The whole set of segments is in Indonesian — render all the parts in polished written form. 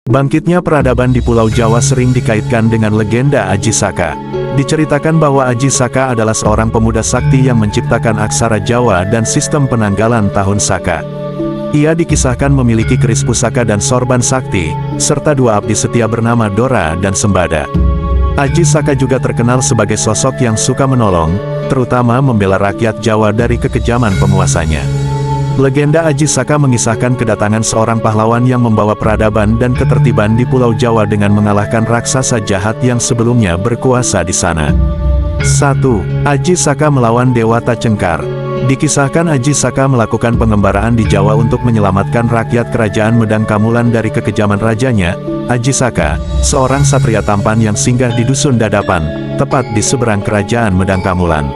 Bangkitnya peradaban di Pulau Jawa sering dikaitkan dengan legenda Aji Saka. Diceritakan bahwa Aji Saka adalah seorang pemuda sakti yang menciptakan aksara Jawa dan sistem penanggalan tahun Saka. Ia dikisahkan memiliki keris pusaka dan sorban sakti, serta dua abdi setia bernama Dora dan Sembada. Aji Saka juga terkenal sebagai sosok yang suka menolong, terutama membela rakyat Jawa dari kekejaman penguasanya. Legenda Aji Saka mengisahkan kedatangan seorang pahlawan yang membawa peradaban dan ketertiban di Pulau Jawa dengan mengalahkan raksasa jahat yang sebelumnya berkuasa di sana. 1. Aji Saka melawan Dewata Cengkar. Dikisahkan Aji Saka melakukan pengembaraan di Jawa untuk menyelamatkan rakyat kerajaan Medang Kamulan dari kekejaman rajanya. Aji Saka, seorang satria tampan yang singgah di Dusun Dadapan, tepat di seberang kerajaan Medang Kamulan.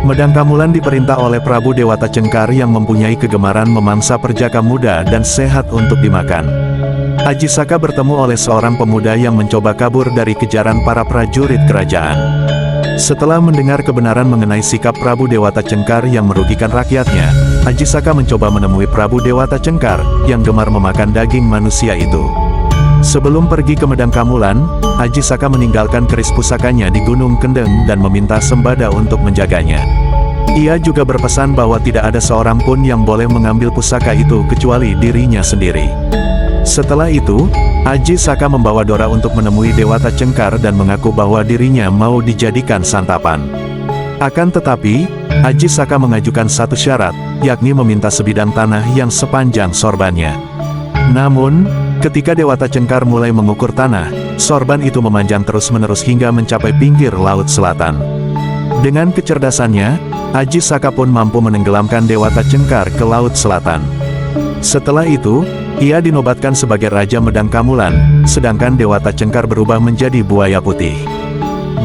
Medang Kamulan diperintah oleh Prabu Dewata Cengkar yang mempunyai kegemaran memangsa perjaka muda dan sehat untuk dimakan. Aji Saka bertemu oleh seorang pemuda yang mencoba kabur dari kejaran para prajurit kerajaan. Setelah mendengar kebenaran mengenai sikap Prabu Dewata Cengkar yang merugikan rakyatnya, Aji Saka mencoba menemui Prabu Dewata Cengkar yang gemar memakan daging manusia itu. Sebelum pergi ke Medang Kamulan, Aji Saka meninggalkan keris pusakanya di Gunung Kendeng dan meminta Sembada untuk menjaganya. Ia juga berpesan bahwa tidak ada seorang pun yang boleh mengambil pusaka itu kecuali dirinya sendiri. Setelah itu, Aji Saka membawa Dora untuk menemui Dewata Cengkar dan mengaku bahwa dirinya mau dijadikan santapan. Akan tetapi, Aji Saka mengajukan satu syarat, yakni meminta sebidang tanah yang sepanjang sorbannya. Namun, ketika Dewata Cengkar mulai mengukur tanah, sorban itu memanjang terus-menerus hingga mencapai pinggir laut selatan. Dengan kecerdasannya, Aji Saka pun mampu menenggelamkan Dewata Cengkar ke laut selatan. Setelah itu, ia dinobatkan sebagai Raja Medang Kamulan, sedangkan Dewata Cengkar berubah menjadi buaya putih.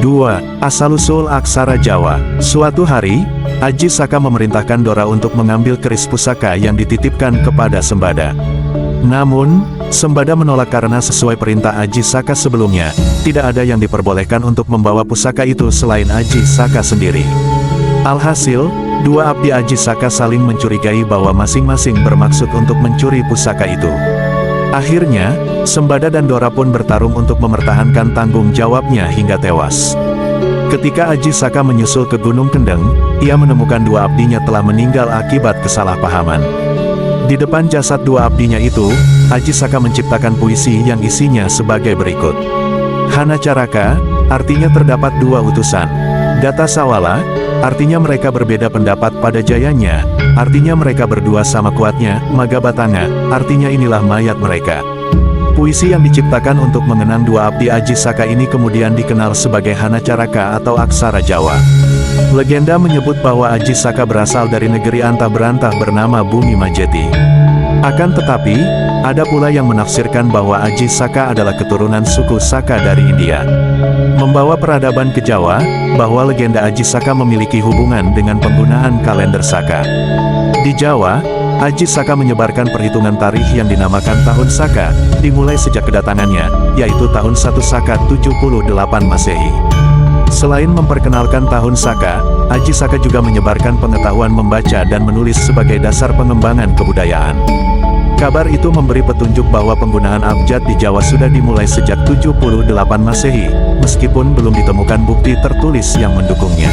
2. Asal-usul aksara Jawa. Suatu hari, Aji Saka memerintahkan Dora untuk mengambil keris pusaka yang dititipkan kepada Sembada. Namun, Sembada menolak karena sesuai perintah Aji Saka sebelumnya, tidak ada yang diperbolehkan untuk membawa pusaka itu selain Aji Saka sendiri. Alhasil, dua abdi Aji Saka saling mencurigai bahwa masing-masing bermaksud untuk mencuri pusaka itu. Akhirnya, Sembada dan Dora pun bertarung untuk mempertahankan tanggung jawabnya hingga tewas. Ketika Aji Saka menyusul ke Gunung Kendeng, ia menemukan dua abdinya telah meninggal akibat kesalahpahaman. Di depan jasad dua abdinya itu, Aji Saka menciptakan puisi yang isinya sebagai berikut. Hana Caraka, artinya terdapat dua utusan. Data Sawala, artinya mereka berbeda pendapat pada jayanya, artinya mereka berdua sama kuatnya. Magabatanga, artinya inilah mayat mereka. Puisi yang diciptakan untuk mengenang dua abdi Aji Saka ini kemudian dikenal sebagai Hana Caraka atau aksara Jawa. Legenda menyebut bahwa Aji Saka berasal dari negeri antah berantah bernama Bumi Majeti. Akan tetapi, ada pula yang menafsirkan bahwa Aji Saka adalah keturunan suku Saka dari India. Membawa peradaban ke Jawa, bahwa legenda Aji Saka memiliki hubungan dengan penggunaan kalender Saka. Di Jawa, Aji Saka menyebarkan perhitungan tarikh yang dinamakan Tahun Saka, dimulai sejak kedatangannya, yaitu tahun 1 Saka 78 Masehi. Selain memperkenalkan Tahun Saka, Aji Saka juga menyebarkan pengetahuan membaca dan menulis sebagai dasar pengembangan kebudayaan. Kabar itu memberi petunjuk bahwa penggunaan abjad di Jawa sudah dimulai sejak 78 Masehi, meskipun belum ditemukan bukti tertulis yang mendukungnya.